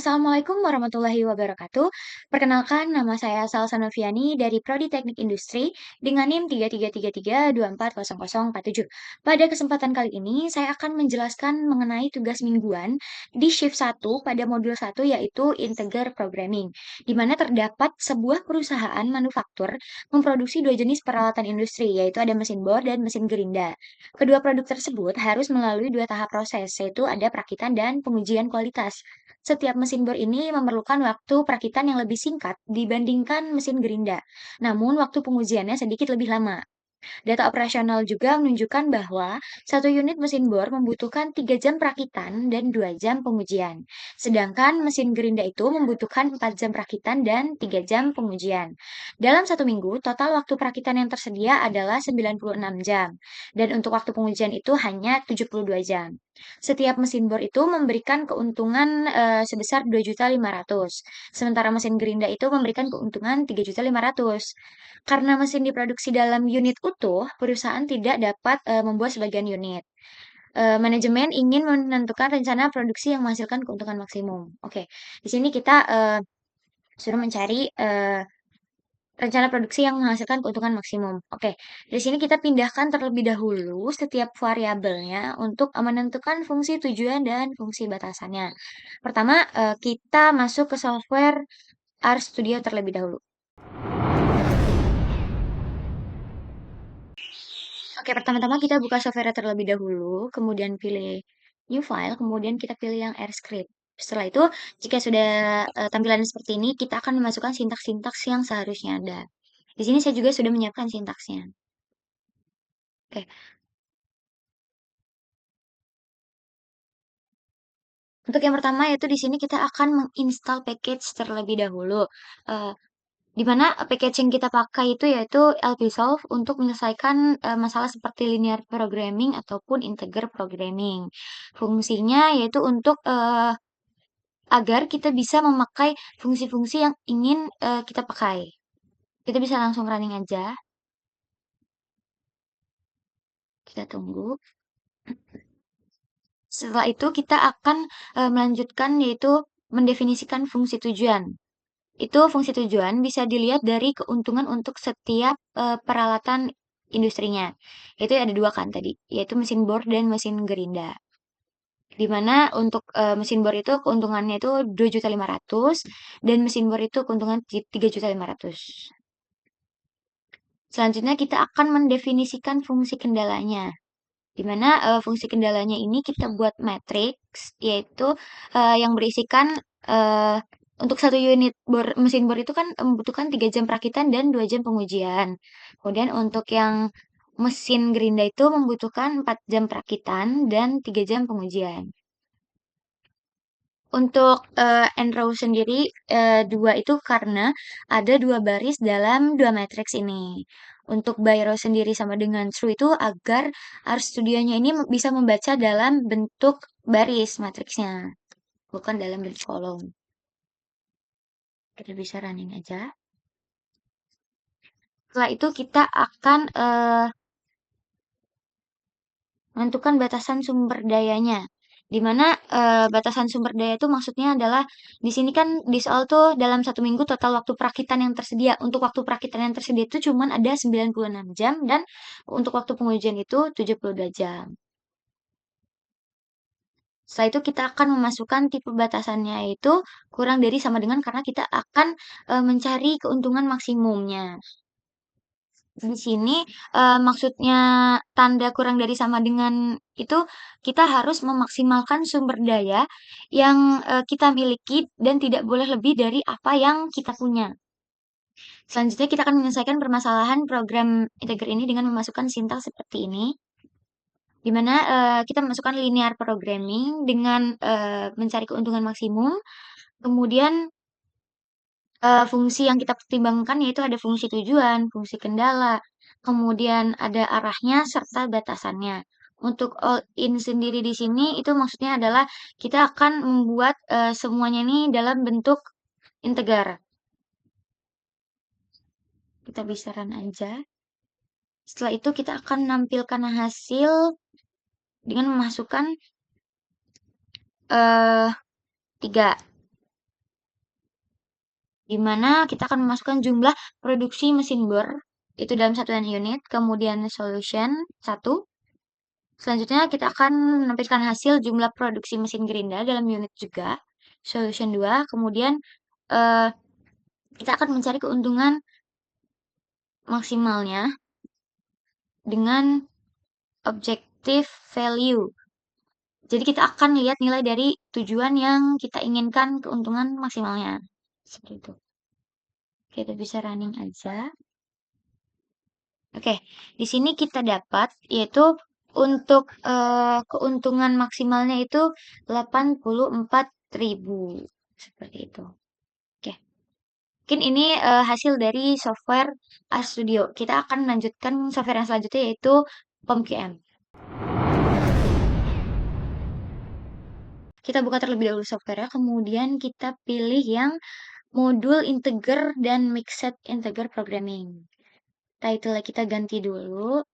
Assalamualaikum warahmatullahi wabarakatuh. Perkenalkan, nama saya Salsa Noviani dari Prodi Teknik Industri dengan NIM 3333240047. Pada kesempatan kali ini, saya akan menjelaskan mengenai tugas mingguan di shift 1 pada modul 1 yaitu Integer Programming, di mana terdapat sebuah perusahaan manufaktur memproduksi dua jenis peralatan industri, yaitu ada mesin bor dan mesin gerinda. Kedua produk tersebut harus melalui dua tahap proses, yaitu ada perakitan dan pengujian kualitas. Setiap mesin bor ini memerlukan waktu perakitan yang lebih singkat dibandingkan mesin gerinda. Namun, waktu pengujiannya sedikit lebih lama. Data operasional juga menunjukkan bahwa satu unit mesin bor membutuhkan 3 jam perakitan dan 2 jam pengujian. Sedangkan mesin gerinda itu membutuhkan 4 jam perakitan dan 3 jam pengujian. Dalam satu minggu, total waktu perakitan yang tersedia adalah 96 jam. Dan untuk waktu pengujian itu hanya 72 jam. Setiap mesin bor itu memberikan keuntungan sebesar 2.500.000. Sementara mesin gerinda itu memberikan keuntungan 3.500.000. Karena mesin diproduksi dalam unit utuh, perusahaan tidak dapat membuat sebagian unit. Manajemen ingin menentukan rencana produksi yang menghasilkan keuntungan maksimum. Oke, di sini kita suruh mencari rencana produksi yang menghasilkan keuntungan maksimum. Oke, di sini kita pindahkan terlebih dahulu setiap variabelnya untuk menentukan fungsi tujuan dan fungsi batasannya. Pertama, kita masuk ke software RStudio terlebih dahulu. Oke, pertama-tama kita buka software terlebih dahulu, kemudian pilih New File, kemudian kita pilih yang AirScript. Setelah itu, jika sudah tampilan seperti ini, kita akan memasukkan sintaks-sintaks yang seharusnya ada. Di sini saya juga sudah menyiapkan sintaksnya. Oke, untuk yang pertama yaitu di sini kita akan menginstal package terlebih dahulu. Eh, di mana package yang kita pakai itu yaitu LPsolve untuk menyelesaikan masalah seperti linear programming ataupun integer programming. Fungsinya yaitu untuk agar kita bisa memakai fungsi-fungsi yang ingin kita pakai. Kita bisa langsung running aja. Kita tunggu. Setelah itu kita akan melanjutkan yaitu mendefinisikan fungsi tujuan. Itu fungsi tujuan bisa dilihat dari keuntungan untuk setiap peralatan industrinya. Itu ada dua kan tadi, yaitu mesin bor dan mesin gerinda. Di mana untuk mesin bor itu keuntungannya itu 2.500.000 dan mesin bor itu keuntungan 3.500.000. Selanjutnya kita akan mendefinisikan fungsi kendalanya. Di mana fungsi kendalanya ini kita buat matriks, yaitu yang berisikan eh, untuk satu unit mesin bor itu kan membutuhkan 3 jam perakitan dan 2 jam pengujian. Kemudian untuk yang mesin gerinda itu membutuhkan 4 jam perakitan dan 3 jam pengujian. Untuk and row sendiri dua itu karena ada dua baris dalam dua matriks ini. Untuk by row sendiri sama dengan true itu agar RStudionya ini bisa membaca dalam bentuk baris matriksnya, bukan dalam bentuk kolom. Kita bisa running aja. Setelah itu kita akan menentukan batasan sumber dayanya. Di mana batasan sumber daya itu maksudnya adalah di sini kan di soal tuh dalam satu minggu total waktu perakitan yang tersedia. Untuk waktu perakitan yang tersedia itu cuma ada 96 jam dan untuk waktu pengujian itu 72 jam. Setelah itu kita akan memasukkan tipe batasannya yaitu kurang dari sama dengan karena kita akan mencari keuntungan maksimumnya. Di sini maksudnya tanda kurang dari sama dengan itu kita harus memaksimalkan sumber daya yang kita miliki dan tidak boleh lebih dari apa yang kita punya. Selanjutnya kita akan menyelesaikan permasalahan program integer ini dengan memasukkan sintaks seperti ini, di mana kita memasukkan linear programming dengan mencari keuntungan maksimum. Kemudian fungsi yang kita pertimbangkan yaitu ada fungsi tujuan, fungsi kendala, kemudian ada arahnya serta batasannya. Untuk all in sendiri di sini itu maksudnya adalah kita akan membuat semuanya ini dalam bentuk integer. Kita bisa run aja. Setelah itu kita akan menampilkan hasil dengan memasukkan 3. di mana kita akan memasukkan jumlah produksi mesin bor itu dalam satuan unit, kemudian solution 1. Selanjutnya kita akan menampilkan hasil jumlah produksi mesin gerinda dalam unit juga, solution 2. Kemudian eh, kita akan mencari keuntungan maksimalnya dengan objective value. Jadi kita akan lihat nilai dari tujuan yang kita inginkan keuntungan maksimalnya. Seperti itu. Kita bisa running aja. Oke, di sini kita dapat yaitu untuk keuntungan maksimalnya itu 84.000. Seperti itu. Oke. Mungkin ini hasil dari software RStudio. Kita akan melanjutkan software yang selanjutnya yaitu POMQM. Kita buka terlebih dahulu software-nya, kemudian kita pilih yang modul integer dan mixed integer programming. Title kita ganti dulu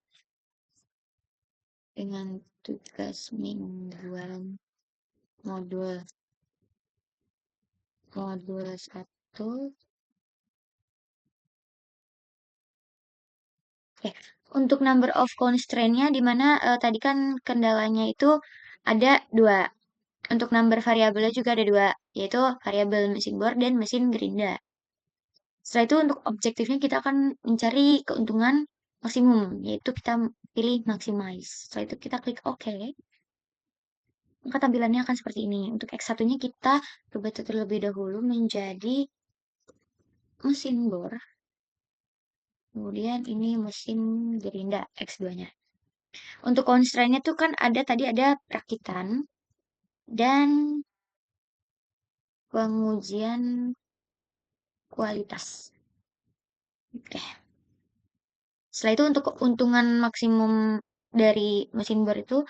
dengan tugas mingguan modul modul 1. Oke, untuk number of constraint-nya di mana tadi kan kendalanya itu ada dua. Untuk number variabelnya juga ada dua, yaitu variabel mesin bor dan mesin gerinda. Setelah itu untuk objektifnya kita akan mencari keuntungan maksimum, yaitu kita pilih maximize. Setelah itu kita klik OK. Maka tampilannya akan seperti ini. Untuk X1-nya kita rubah terlebih dahulu menjadi mesin bor. Kemudian ini mesin gerinda X2-nya. Untuk constraint-nya tuh kan ada tadi ada perakitan dan pengujian kualitas. Oke. Setelah itu untuk keuntungan maksimum dari mesin bor itu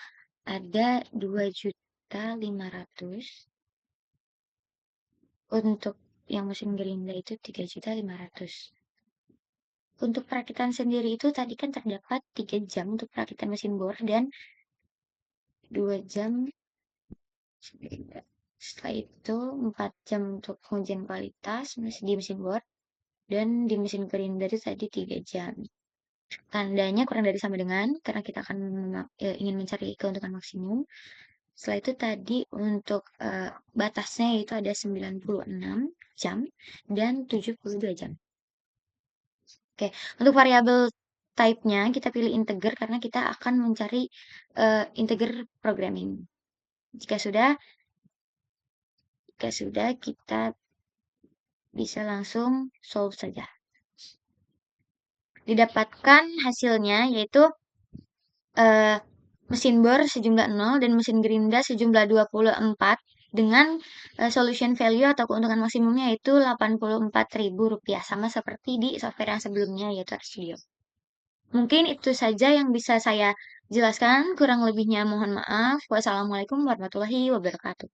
ada 2.500.000. Untuk yang mesin gerinda itu 3.500.000. Untuk perakitan sendiri itu tadi kan terdapat 3 jam untuk perakitan mesin bor dan 2 jam. Setelah itu 4 jam untuk pengujian kualitas di mesin bor dan di mesin gerinda itu tadi 3 jam. Tandanya kurang dari sama dengan karena kita akan ingin mencari keuntungan maksimum. Setelah itu tadi untuk batasnya itu ada 96 jam dan 72 jam. Oke, untuk variabel type-nya kita pilih integer karena kita akan mencari integer programming. Jika sudah kita bisa langsung solve saja. Didapatkan hasilnya yaitu mesin bor sejumlah 0 dan mesin gerinda sejumlah 24 dengan solution value atau keuntungan maksimumnya yaitu Rp84.000 sama seperti di software yang sebelumnya yaitu RStudio. Mungkin itu saja yang bisa saya jelaskan, kurang lebihnya mohon maaf. Wassalamualaikum warahmatullahi wabarakatuh.